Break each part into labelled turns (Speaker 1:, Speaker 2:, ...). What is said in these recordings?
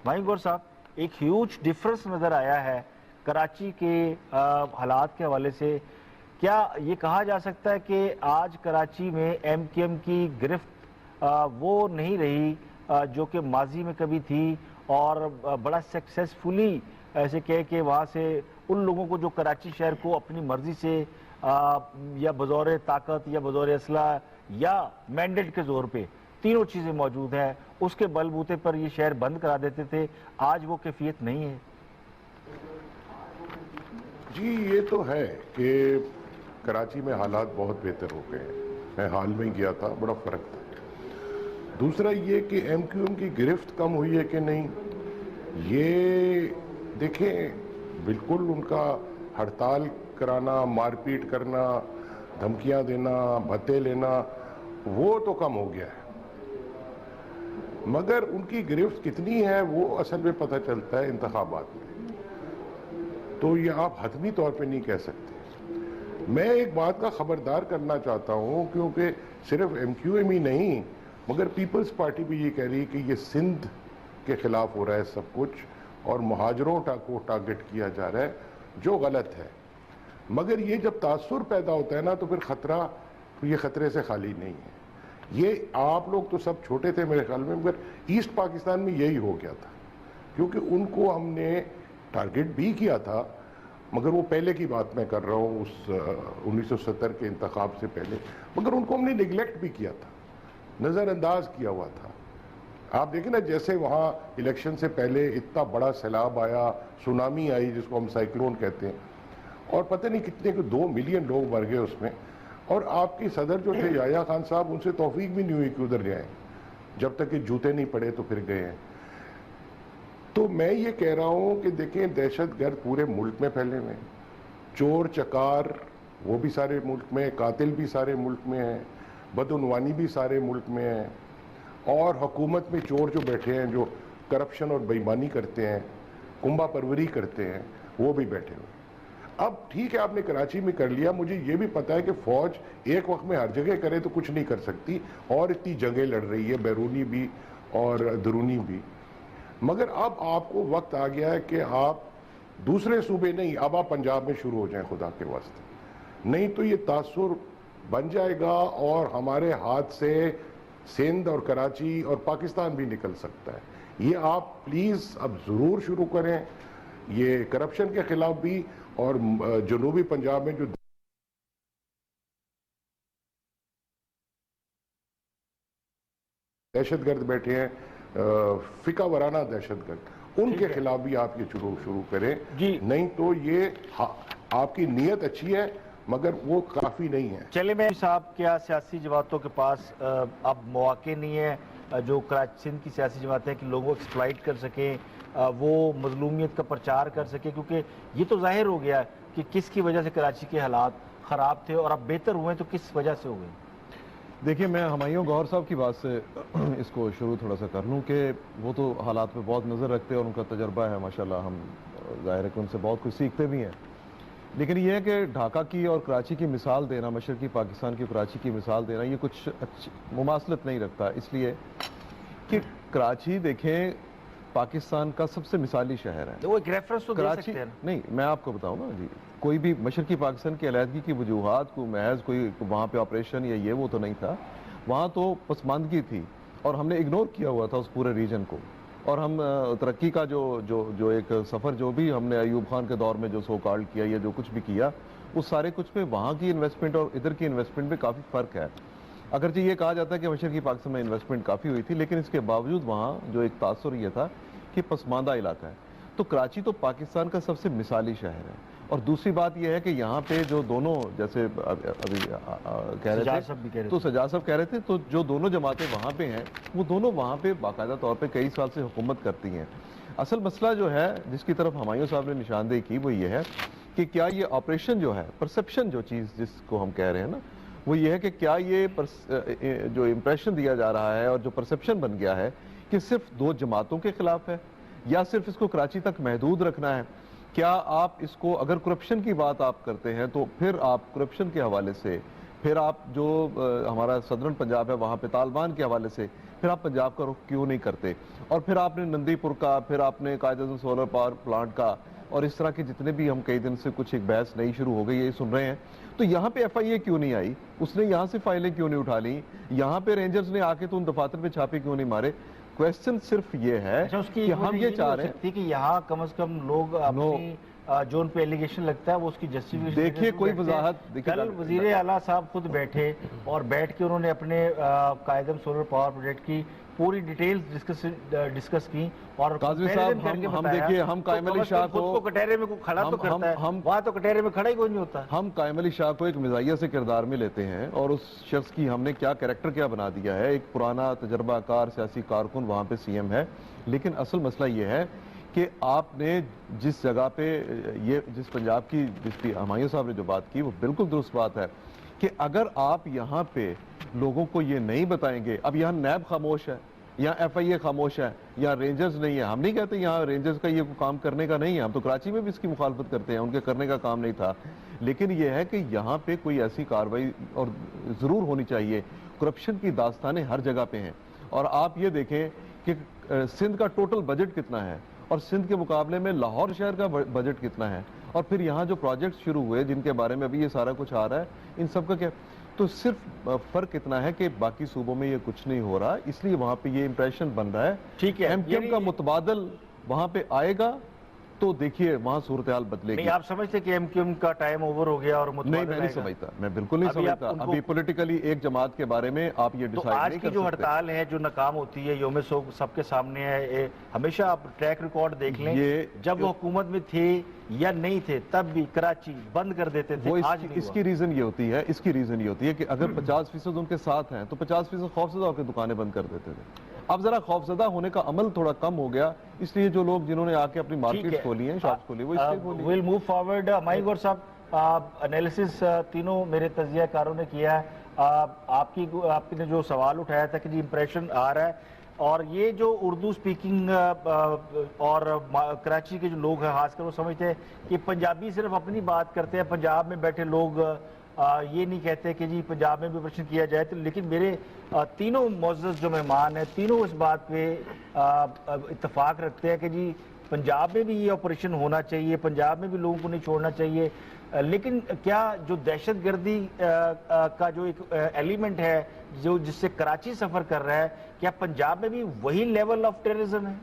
Speaker 1: ماہی گور صاحب، ایک ہیوج ڈفرنس نظر آیا ہے کراچی کے حالات کے حوالے سے. کیا یہ کہا جا سکتا ہے کہ آج کراچی میں ایم کیو ایم کی گرفت وہ نہیں رہی جو کہ ماضی میں کبھی تھی، اور بڑا سکسیسفلی ایسے کہے کہ وہاں سے ان لوگوں کو جو کراچی شہر کو اپنی مرضی سے یا بزور طاقت یا بزور اسلحہ یا مینڈیٹ کے زور پہ، تینوں چیزیں موجود ہیں، اس کے بل بوتے پر یہ شہر بند کرا دیتے تھے، آج وہ کیفیت نہیں ہے؟
Speaker 2: جی یہ تو ہے کہ کراچی میں حالات بہت بہتر ہو گئے ہیں. میں حال میں گیا تھا، بڑا فرق تھا. دوسرا یہ کہ ایم کیو ایم کی گرفت کم ہوئی ہے کہ نہیں، یہ دیکھیں بالکل ان کا ہڑتال کرانا، مار پیٹ کرنا، دھمکیاں دینا، بھتے لینا، وہ تو کم ہو گیا ہے. مگر ان کی گرفت کتنی ہے وہ اصل میں پتہ چلتا ہے انتخابات میں، تو یہ آپ حتمی طور پہ نہیں کہہ سکتے. میں ایک بات کا خبردار کرنا چاہتا ہوں، کیونکہ صرف ایم کیو ایم ہی نہیں مگر پیپلز پارٹی بھی یہ کہہ رہی ہے کہ یہ سندھ کے خلاف ہو رہا ہے سب کچھ، اور مہاجروں کو ٹارگٹ کیا جا رہا ہے، جو غلط ہے. مگر یہ جب تاثر پیدا ہوتا ہے نا تو پھر خطرہ، یہ خطرے سے خالی نہیں ہے. یہ آپ لوگ تو سب چھوٹے تھے میرے خیال میں، مگر ایسٹ پاکستان میں یہی ہو گیا تھا، کیونکہ ان کو ہم نے ٹارگٹ بھی کیا تھا. مگر وہ پہلے کی بات میں کر رہا ہوں، اس 1970 کے انتخاب سے پہلے، مگر ان کو ہم نے نیگلیکٹ بھی کیا تھا، نظر انداز کیا ہوا تھا. آپ دیکھیں نا، جیسے وہاں الیکشن سے پہلے اتنا بڑا سیلاب آیا، سونامی آئی جس کو ہم سائیکلون کہتے ہیں، اور پتہ نہیں کتنے کہ 2 ملین لوگ مر گئے اس میں، اور آپ کی صدر جو تھے یحییٰ خان صاحب، ان سے توفیق بھی نہیں ہوئی کہ ادھر جائیں، جب تک کہ جوتے نہیں پڑے تو پھر گئے ہیں. تو میں یہ کہہ رہا ہوں کہ دیکھیں دہشت گرد پورے ملک میں پھیلے ہوئے ہیں، چور چکار وہ بھی سارے ملک میں، قاتل بھی سارے ملک میں ہیں، بدعنوانی بھی سارے ملک میں ہیں، اور حکومت میں چور جو بیٹھے ہیں، جو کرپشن اور بےایمانی کرتے ہیں، کنبہ پروری کرتے ہیں، وہ بھی بیٹھے ہوئے ہیں. اب ٹھیک ہے آپ نے کراچی میں کر لیا، مجھے یہ بھی پتا ہے کہ فوج ایک وقت میں ہر جگہ کرے تو کچھ نہیں کر سکتی، اور اتنی جنگیں لڑ رہی ہے، بیرونی بھی اور درونی بھی. مگر اب آپ کو وقت آ گیا ہے کہ آپ دوسرے صوبے نہیں، اب آپ پنجاب میں شروع ہو جائیں خدا کے واسطے، نہیں تو یہ تاثر بن جائے گا اور ہمارے ہاتھ سے سندھ اور کراچی اور پاکستان بھی نکل سکتا ہے. یہ آپ پلیز اب ضرور شروع کریں، یہ کرپشن کے خلاف بھی، اور جنوبی پنجاب میں جو دہشت گرد بیٹھے ہیں، فقہ وارانہ دہشت گرد، ان کے خلاف بھی آپ یہ شروع کریں. نہیں تو یہ آپ کی نیت اچھی ہے مگر وہ کافی نہیں ہے.
Speaker 1: چلے میں صاحب، کیا سیاسی جماعتوں کے پاس اب مواقع نہیں ہے جو سندھ کی سیاسی جماعتیں کہ لوگوں کو ایکسپلائٹ کر سکیں، وہ مظلومیت کا پرچار کر سکیں؟ کیونکہ یہ تو ظاہر ہو گیا کہ کس کی وجہ سے کراچی کے حالات خراب تھے، اور اب بہتر ہوئے تو کس وجہ سے ہوئے.
Speaker 3: دیکھیں میں ہمایوں گور صاحب کی بات سے اس کو شروع تھوڑا سا کر لوں کہ وہ تو حالات پہ بہت نظر رکھتے ہیں اور ان کا تجربہ ہے ماشاءاللہ، ہم ظاہر ہے کہ ان سے بہت کچھ سیکھتے بھی ہیں. لیکن یہ ہے کہ ڈھاکہ کی اور کراچی کی مثال دینا، مشرقی پاکستان کی کراچی کی مثال دینا، یہ کچھ مماثلت نہیں رکھتا، اس لیے کہ کراچی دیکھیں پاکستان کا سب سے مثالی شہر ہے.
Speaker 1: وہ ایک ریفرنس تو دے سکتے ہیں.
Speaker 3: نہیں میں آپ کو بتاؤں نا جی، کوئی بھی مشرقی پاکستان کی علیحدگی کی وجوہات کو محض کوئی وہاں پہ آپریشن یا یہ وہ تو نہیں تھا، وہاں تو پسماندگی تھی اور ہم نے اگنور کیا ہوا تھا اس پورے ریجن کو. اور ہم ترقی کا جو ایک سفر جو بھی ہم نے ایوب خان کے دور میں جو سو کالڈ کیا یا جو کچھ بھی کیا، اس سارے کچھ میں وہاں کی انویسٹمنٹ اور ادھر کی انویسٹمنٹ میں کافی فرق ہے. اگرچہ یہ کہا جاتا ہے کہ مشرقی پاکستان میں انویسٹمنٹ کافی ہوئی تھی، لیکن اس کے باوجود وہاں جو ایک تاثر یہ تھا کہ پسماندہ علاقہ ہے. تو کراچی تو پاکستان کا سب سے مثالی شہر ہے. اور دوسری بات یہ ہے کہ یہاں پہ جو دونوں، جیسے ابھی کہہ رہے تھے تو سجاد صاحب کہہ رہے تھے، تو جو دونوں جماعتیں وہاں پہ ہیں وہ دونوں وہاں پہ باقاعدہ طور پہ کئی سال سے حکومت کرتی ہیں. اصل مسئلہ جو ہے جس کی طرف ہمایوں صاحب نے نشاندہی کی وہ یہ ہے کہ کیا یہ آپریشن جو ہے، پرسپشن جو چیز جس کو ہم کہہ رہے ہیں نا، وہ یہ ہے کہ کیا یہ جو امپریشن دیا جا رہا ہے اور جو پرسپشن بن گیا ہے کہ صرف 2 جماعتوں کے خلاف ہے، یا صرف اس کو کراچی تک محدود رکھنا ہے. کیا آپ اس کو، اگر کرپشن کی بات آپ کرتے ہیں تو پھر آپ کرپشن کے حوالے سے پھر آپ جو ہمارا صدرن پنجاب ہے وہاں پہ طالبان کے حوالے سے پھر آپ پنجاب کا رخ کیوں نہیں کرتے؟ اور پھر آپ نے نندی پور کا، پھر آپ نے Quaid Azam solar power plant کا، اور اس طرح کے جتنے بھی ہم کئی دن سے کچھ ایک بحث نئی شروع ہو گئی ہے سن رہے ہیں، تو یہاں پہ ایف آئی اے کیوں نہیں آئی؟ اس نے یہاں سے فائلیں کیوں نہیں اٹھا لیں؟ یہاں پہ رینجرز نے آ کے تو ان دفاتر پہ چھاپے کیوں نہیں مارے؟ کویسچن صرف یہ ہے کہ ہم یہ چاہ رہے ہیں
Speaker 1: کہ یہاں کم از کم لوگ اپنی جو ان پہ ایلیگیشن لگتا ہے وہ اس کی جسٹیفیکیشن
Speaker 3: دیکھیے کوئی وضاحت
Speaker 1: کل وزیر اعلیٰ صاحب خود بیٹھے اور بیٹھ کے انہوں نے اپنے Quaid Azam solar power project کی پوری ڈیٹیلز ڈسکس کی، اور
Speaker 3: قاضی صاحب ہم دیکھیے ہم قائم علی شاہ کو
Speaker 1: کٹہرے میں کوئی کھڑا تو کرتا ہے، وہاں تو کٹہرے میں کھڑا ہی کوئی نہیں ہوتا۔
Speaker 3: ہم قائم علی شاہ کو ایک مزاحیہ سے کردار میں لیتے ہیں، اور اس شخص کی ہم نے کیا کریکٹر کیا بنا دیا ہے، ایک پرانا تجربہ کار سیاسی کارکن وہاں پہ سی ایم ہے۔ لیکن اصل مسئلہ یہ ہے کہ آپ نے جس جگہ پہ یہ جس پنجاب کی جس کی ہمایوں صاحب نے جو بات کی وہ بالکل درست بات ہے کہ اگر آپ یہاں پہ لوگوں کو یہ نہیں بتائیں گے، اب یہاں نیب خاموش ہے، یہاں ایف آئی اے خاموش ہے، یہاں رینجرز نہیں ہے، ہم نہیں کہتے یہاں رینجرز کا یہ کام کرنے کا نہیں ہے، ہم تو کراچی میں بھی اس کی مخالفت کرتے ہیں، ان کے کرنے کا کام نہیں تھا، لیکن یہ ہے کہ یہاں پہ کوئی ایسی کارروائی اور ضرور ہونی چاہیے۔ کرپشن کی داستانیں ہر جگہ پہ ہیں، اور آپ یہ دیکھیں کہ سندھ کا ٹوٹل بجٹ کتنا ہے اور سندھ کے مقابلے میں لاہور شہر کا بجٹ کتنا ہے، اور پھر یہاں جو پروجیکٹس شروع ہوئے جن کے بارے میں ابھی یہ سارا کچھ آ رہا ہے، ان سب کا کیا؟ تو صرف فرق اتنا ہے کہ باقی صوبوں میں یہ کچھ نہیں ہو رہا، اس لیے وہاں پہ یہ امپریشن بن رہا ہے۔
Speaker 1: ٹھیک ہے،
Speaker 3: ایم کیو ایم کا متبادل وہاں پہ آئے گا تو دیکھیے وہاں صورتحال بدلے گی۔
Speaker 1: نہیں آپ سمجھتے کہ ایم کیو ایم کا ٹائم اوور ہو گیا اور
Speaker 3: نہیں، میں نہیں سمجھتا، میں بالکل نہیں سمجھتا۔ ابھی پولیٹیکلی ایک جماعت کے بارے میں آپ یہ ڈیسائیڈ نہیں کر سکتے۔
Speaker 1: آج کی جو ہڑتال ہے جو ناکام ہوتی ہے، یوم سوگ سب کے سامنے ہے، ہمیشہ آپ ٹریک ریکارڈ دیکھ لیں، جب وہ حکومت میں تھے یا نہیں تھے تب بھی کراچی بند کر دیتے تھے، آج نہیں ہوا۔
Speaker 3: اس کی ریزن یہ ہوتی ہے کہ اگر 50% ان کے ساتھ ہیں تو 50% خوفزدہ ہو کے دکانیں بند کر دیتے تھے۔ اب ذرا خوفزدہ ہونے کا عمل تھوڑا کم ہو گیا، اس لیے جو لوگ جنہوں نے آ کے اپنی مارکیٹ کھولی ہیں، شاپس کھولی، وہ اس لیے کھولی۔
Speaker 1: Well move forward. مائی گور صاحب، انالیسس تینوں میرے تجزیہ کاروں نے کیا ہے، آپ نے جو سوال اٹھایا تھا کہ جی امپریشن آ رہا ہے، اور یہ جو اردو سپیکنگ اور کراچی کے جو لوگ ہیں خاص کر وہ سمجھتے ہیں کہ پنجابی صرف اپنی بات کرتے ہیں، پنجاب میں بیٹھے لوگ یہ نہیں کہتے کہ جی پنجاب میں بھی آپریشن کیا جائے۔ تو لیکن میرے تینوں معزز جو مہمان ہیں تینوں اس بات پہ اتفاق رکھتے ہیں کہ جی پنجاب میں بھی یہ آپریشن ہونا چاہیے، پنجاب میں بھی لوگوں کو نہیں چھوڑنا چاہیے۔ لیکن کیا جو دہشت گردی کا جو ایک ایلیمنٹ ہے جس سے کراچی سفر کر رہا ہے، کیا پنجاب میں بھی وہی لیول آف ٹیررزم ہے؟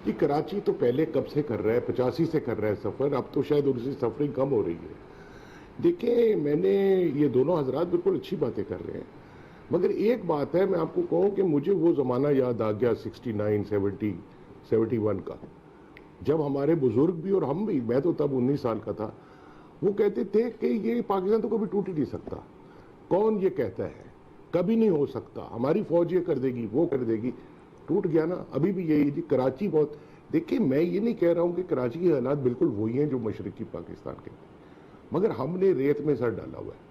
Speaker 2: یہ کراچی تو پہلے کب سے کر رہا ہے، 85 سے کر رہا ہے سفر، اب تو شاید ان کی سفرنگ کم ہو رہی ہے۔ دیکھیں میں نے یہ دونوں حضرات بالکل اچھی باتیں کر رہے ہیں، مگر ایک بات ہے میں آپ کو کہوں کہ مجھے وہ زمانہ یاد آ گیا 69 70 71 کا، جب ہمارے بزرگ بھی اور ہم بھی، میں تو تب 19 سال کا تھا، وہ کہتے تھے کہ یہ پاکستان تو کبھی ٹوٹ ہی نہیں سکتا۔ کون یہ کہتا ہے؟ کبھی نہیں ہو سکتا، ہماری فوج یہ کر دے گی وہ کر دے گی۔ ٹوٹ گیا نا، ابھی بھی یہی جی کراچی بہت، دیکھیں میں یہ نہیں کہہ رہا ہوں کہ کراچی کے حالات بالکل وہی ہیں جو مشرقی پاکستان کے، مگر ہم نے ریت میں سر ڈالا ہوا ہے،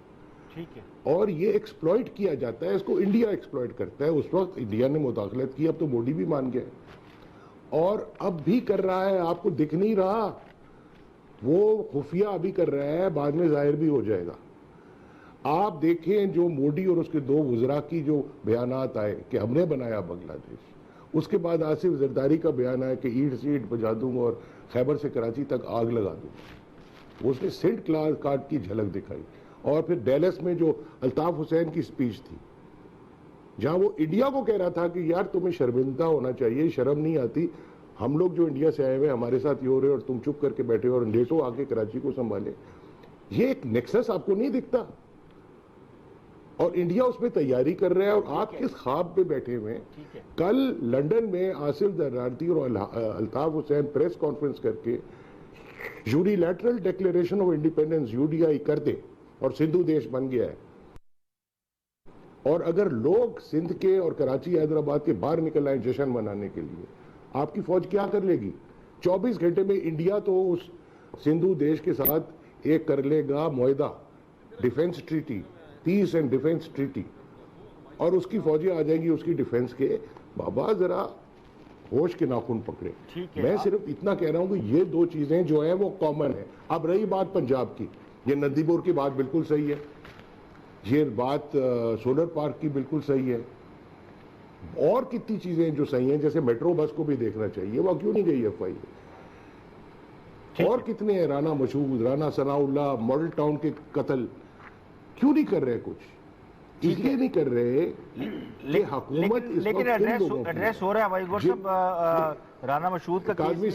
Speaker 1: ٹھیک ہے،
Speaker 2: اور یہ ایکسپلوئٹ کیا جاتا ہے، اس کو انڈیا ایکسپلوئٹ کرتا ہے۔ اس وقت انڈیا نے مداخلت کی، اب تو مودی بھی مان گیا اور اب بھی کر رہا ہے، آپ کو دکھ نہیں رہا؟ وہ خفیہ ابھی کر رہا ہے، بعد میں ظاہر بھی ہو جائے گا۔ آپ دیکھیں جو مودی اور اس کے دو وزراء کی جو بیانات آئے کہ ہم نے بنایا بنگلہ دیش، اس کے بعد آصف زرداری کا بیان ہے کہ اینٹ سے اینٹ بجا دوں اور خیبر سے کراچی تک آگ لگا دوں، اس نے سینٹ کلاس کارڈ کی جھلک دکھائی۔ اور پھر ڈیلس میں جو الطاف حسین کی سپیچ تھی، جہاں وہ انڈیا کو کہہ رہا تھا کہ یار تمہیں شرمندہ ہونا چاہیے، شرم نہیں آتی، ہم لوگ جو انڈیا سے آئے ہوئے ہمارے ساتھ یہ ہو رہے اور تم چپ کر کے بیٹھے ہو اور نیٹو آ کے کراچی کو سنبھالے۔ یہ ایک نیکسس آپ کو نہیں دکھتا؟ اور انڈیا اس میں تیاری کر رہا ہے، اور آپ کس خواب پہ بیٹھے ہوئے ہیں؟ کل لنڈن میں آصف زرداری اور الطاف حسین پریس کانفرنس کر کے unilateral declaration of independence UDI کر دے اور سندھو دیش بن گیا ہے، اور اگر لوگ سندھ کے اور کراچی حیدرآباد کے باہر نکل آئے جشن منانے کے لیے، آپ کی فوج کیا کر لے گی؟ 24 گھنٹے میں انڈیا تو اس سندھو دیش کے ساتھ ایک کر لے گا معاہدہ، defence treaty, piece and defence treaty, اور اس کی فوجیں آ جائیں گی اس کی ڈیفنس کے۔ بابا ذرا ہوش کے ناخن پکڑے۔ میں صرف اتنا کہہ رہا ہوں کہ یہ دو چیزیں جو ہیں وہ کامن ہیں۔ اب رہی بات پنجاب کی، یہ ندی پور کی بات بالکل صحیح ہے، یہ بات سولر پارک کی بالکل صحیح ہے، اور کتنی چیزیں جو صحیح ہیں، جیسے میٹرو بس کو بھی دیکھنا چاہیے، وہ کیوں نہیں گئی ایف آئی اے؟ اور کتنے ہیں، رانا مشہود، رانا ثناء اللہ، ماڈل ٹاؤن کے قتل، کیوں نہیں کر رہے کچھ؟ اس لیے نہیں کر رہے کہ حکومت اس
Speaker 1: لیکن
Speaker 2: وقت ان لوگوں
Speaker 1: ایڈریس ہو رہا ہے بھائی گور صاحب، رانا مشہود کا
Speaker 2: کاظمی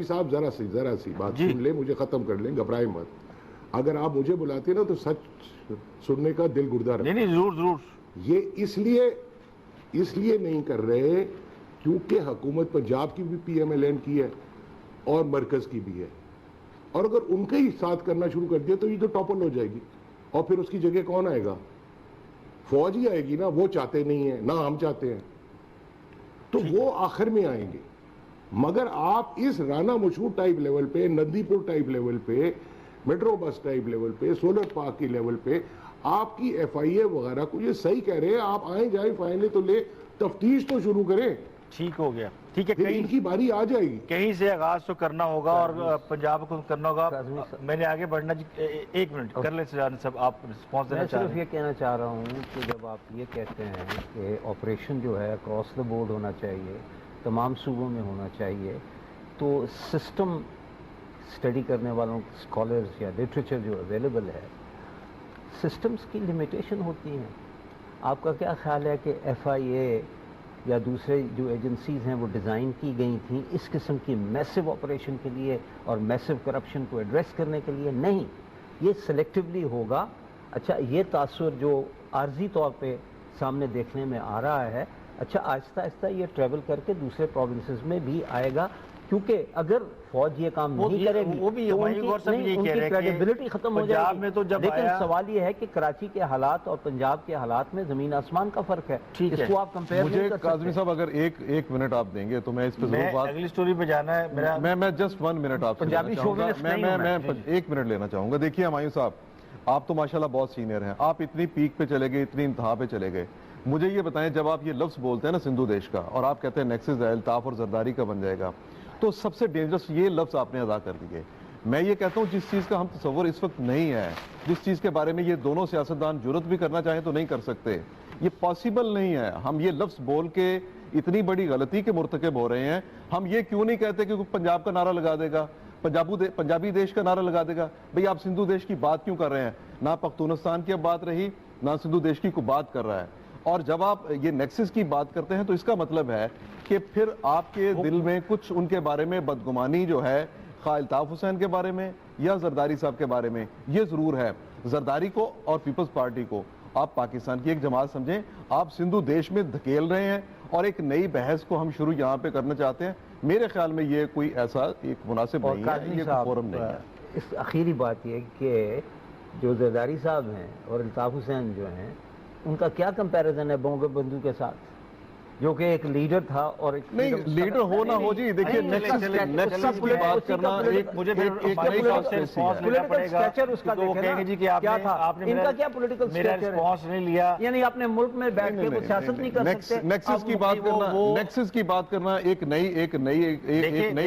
Speaker 2: صاحب ذرا سی بات سن لیں، مجھے ختم کر لیں، گھبرائیں مت۔ اگر آپ مجھے بلاتے نا تو سچ سننے کا دل گردہ رہتا۔
Speaker 1: نہیں ضرور۔
Speaker 2: یہ اس لیے نہیں کر رہے کیونکہ حکومت پنجاب کی بھی پی ایم ایل این کی ہے اور مرکز کی بھی ہے، اور اگر ان کے ہی ساتھ کرنا شروع کر دیا تو یہ تو ٹاپل ہو جائے گی، اور پھر اس کی جگہ کون آئے گا؟ فوج ہی آئے گی نا، وہ چاہتے نہیں ہیں، نہ ہم چاہتے ہیں، تو وہ آخر میں آئیں گے۔ مگر آپ اس رانا مشہود ٹائپ لیول پہ، ندی پور ٹائپ لیول پہ، میٹرو بس ٹائپ لیول پہ، سولر پارک کی لیول پہ آپ کی ایف آئی اے وغیرہ کو یہ صحیح کہہ رہے ہیں، آپ آئیں جائیں فائنلی تو لے، تفتیش تو شروع کریں۔
Speaker 1: ٹھیک ہو گیا، ٹھیک ہے،
Speaker 2: پھر ان کی باری آ جائے گی،
Speaker 1: کہیں سے آغاز تو کرنا ہوگا اور پنجاب کو کرنا ہوگا۔ میں نے آگے بڑھنا، ایک منٹ کر لیں سجان صاحب، آپ رسپانس دینا چاہ رہے ہیں؟
Speaker 4: میں صرف یہ کہنا چاہ رہا ہوں کہ جب آپ یہ کہتے ہیں کہ آپریشن جو ہے اکراس دا بورڈ ہونا چاہیے، تمام صوبوں میں ہونا چاہیے، تو سسٹم اسٹڈی کرنے والوں اسکالرز یا لٹریچر جو اویلیبل ہے، سسٹمز کی لمیٹیشن ہوتی ہیں۔ آپ کا کیا خیال ہے کہ ایف آئی اے یا دوسرے جو ایجنسیز ہیں وہ ڈیزائن کی گئی تھیں اس قسم کی میسو آپریشن کے لیے اور میسو کرپشن کو ایڈریس کرنے کے لیے؟ نہیں، یہ سلیکٹیولی ہوگا۔ اچھا، یہ تاثر جو عارضی طور پہ سامنے دیکھنے میں آ رہا ہے، اچھا آہستہ آہستہ یہ ٹریول کر کے دوسرے پروونسز میں بھی آئے گا، کیونکہ اگر فوج یہ کام نہیں کرے گی تو ان کی کریڈیبلٹی ختم ہو جائے گی۔ لیکن سوال یہ ہے کہ کراچی کے حالات اور پنجاب کے حالات میں زمین آسمان کا فرق ہے، اس کو آپ کمپیئر نہیں کر سکتے۔
Speaker 3: کاظمی صاحب اگر ایک منٹ آپ دیں گے تو میں اس پہ ضرور بات،
Speaker 1: اگلی سٹوری پہ جانا ہے،
Speaker 3: میں جسٹ 1 منٹ آپ سے
Speaker 4: پنجابی شوونسٹ نہیں ہوں
Speaker 3: میں 1 منٹ لینا چاہوں گا۔ دیکھیے ہمایوں صاحب، آپ تو ماشاءاللہ بہت سینئر ہیں، آپ اتنی پیک پہ چلے گئے، اتنی انتہا پہ چلے گئے، مجھے یہ بتائیں جب آپ یہ لفظ بولتے ہیں نا سندھو دیش کا، اور آپ کہتے ہیں نیکسس ہے، الطاف اور زرداری کا بن جائے گا، تو سب سے ڈینجرس یہ لفظ آپ نے ادا کر دیے۔ میں یہ کہتا ہوں جس چیز کا ہم تصور اس وقت نہیں ہے، جس چیز کے بارے میں یہ دونوں سیاستدان جرت بھی کرنا چاہیں تو نہیں کر سکتے، یہ پاسبل نہیں ہے۔ ہم یہ لفظ بول کے اتنی بڑی غلطی کے مرتکب ہو رہے ہیں۔ ہم یہ کیوں نہیں کہتے کہ پنجاب کا نعرہ لگا دے گا، پنجابی دیش کا نعرہ لگا دے گا؟ بھئی آپ سندھو دیش کی بات کیوں کر رہے ہیں؟ نہ پختونستان کی اب بات رہی، نہ سندھو دیش کی کوئی بات کر رہا ہے۔ اور جب آپ یہ نیکسس کی بات کرتے ہیں تو اس کا مطلب ہے کہ پھر آپ کے دل میں کچھ ان کے بارے میں بدگمانی جو ہے، خواہ الطاف حسین کے بارے میں یا زرداری صاحب کے بارے میں، یہ ضرور ہے۔ زرداری کو اور پیپلز پارٹی کو آپ پاکستان کی ایک جماعت سمجھیں، آپ سندھو دیش میں دھکیل رہے ہیں اور ایک نئی بحث کو ہم شروع یہاں پہ کرنا چاہتے ہیں۔ میرے خیال میں یہ کوئی ایسا ایک مناسب نہیں ہے، یہ کوئی فورم نہیں ہے۔
Speaker 4: اس آخری بات یہ کہ جو زرداری صاحب ہیں اور الطاف حسین جو ہیں، ان کا کیا کمپیریزن ہے بونگو بندو کے ساتھ، جو کہ ایک لیڈر تھا اور ایک
Speaker 3: نہیں لیڈر ہو نہ ہو جی، دیکھیے نیکسس کی بات کرنا ایک
Speaker 1: مجھے
Speaker 3: نئی
Speaker 4: ان کا کیا پولیٹیکل
Speaker 1: رسپانس نہیں لیا،
Speaker 4: یعنی اپنے ملک میں بیٹھ کے وہ سیاست نہیں کر سکتے۔
Speaker 3: نیکسس کی بات کرنا ایک نئی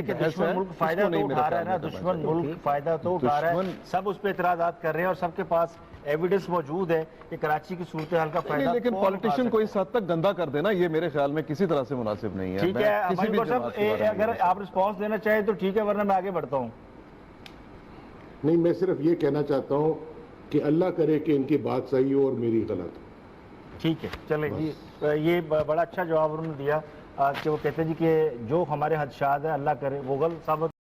Speaker 3: بحث ہے۔
Speaker 1: ملک فائدہ تو اٹھا رہا ہے نا، دشمن ملک فائدہ تو اٹھا رہا ہے، سب اس پہ اعتراضات کر رہے ہیں اور سب کے پاس ایویڈنس موجود ہے کہ کراچی کی صورتحال کا فائدہ،
Speaker 3: لیکن پولیٹیشین کو اس حد تک گندا کر دینا یہ میرے خیال میں کسی طرح سے مناسب نہیں ہے۔
Speaker 1: ٹھیک ہے، اگر آپ رسپانس دینا چاہیں تو ٹھیک ہے، ورنہ میں آگے بڑھتا ہوں۔
Speaker 2: نہیں، میں صرف یہ کہنا چاہتا ہوں کہ اللہ کرے کہ ان کی بات صحیح ہو اور میری غلط ہو۔
Speaker 1: ٹھیک ہے، چلیں جی، یہ بڑا اچھا جواب انہوں نے دیا کہ وہ کہتے ہیں جی کہ جو ہمارے خدشات ہیں اللہ کرے وہ غلط ثابت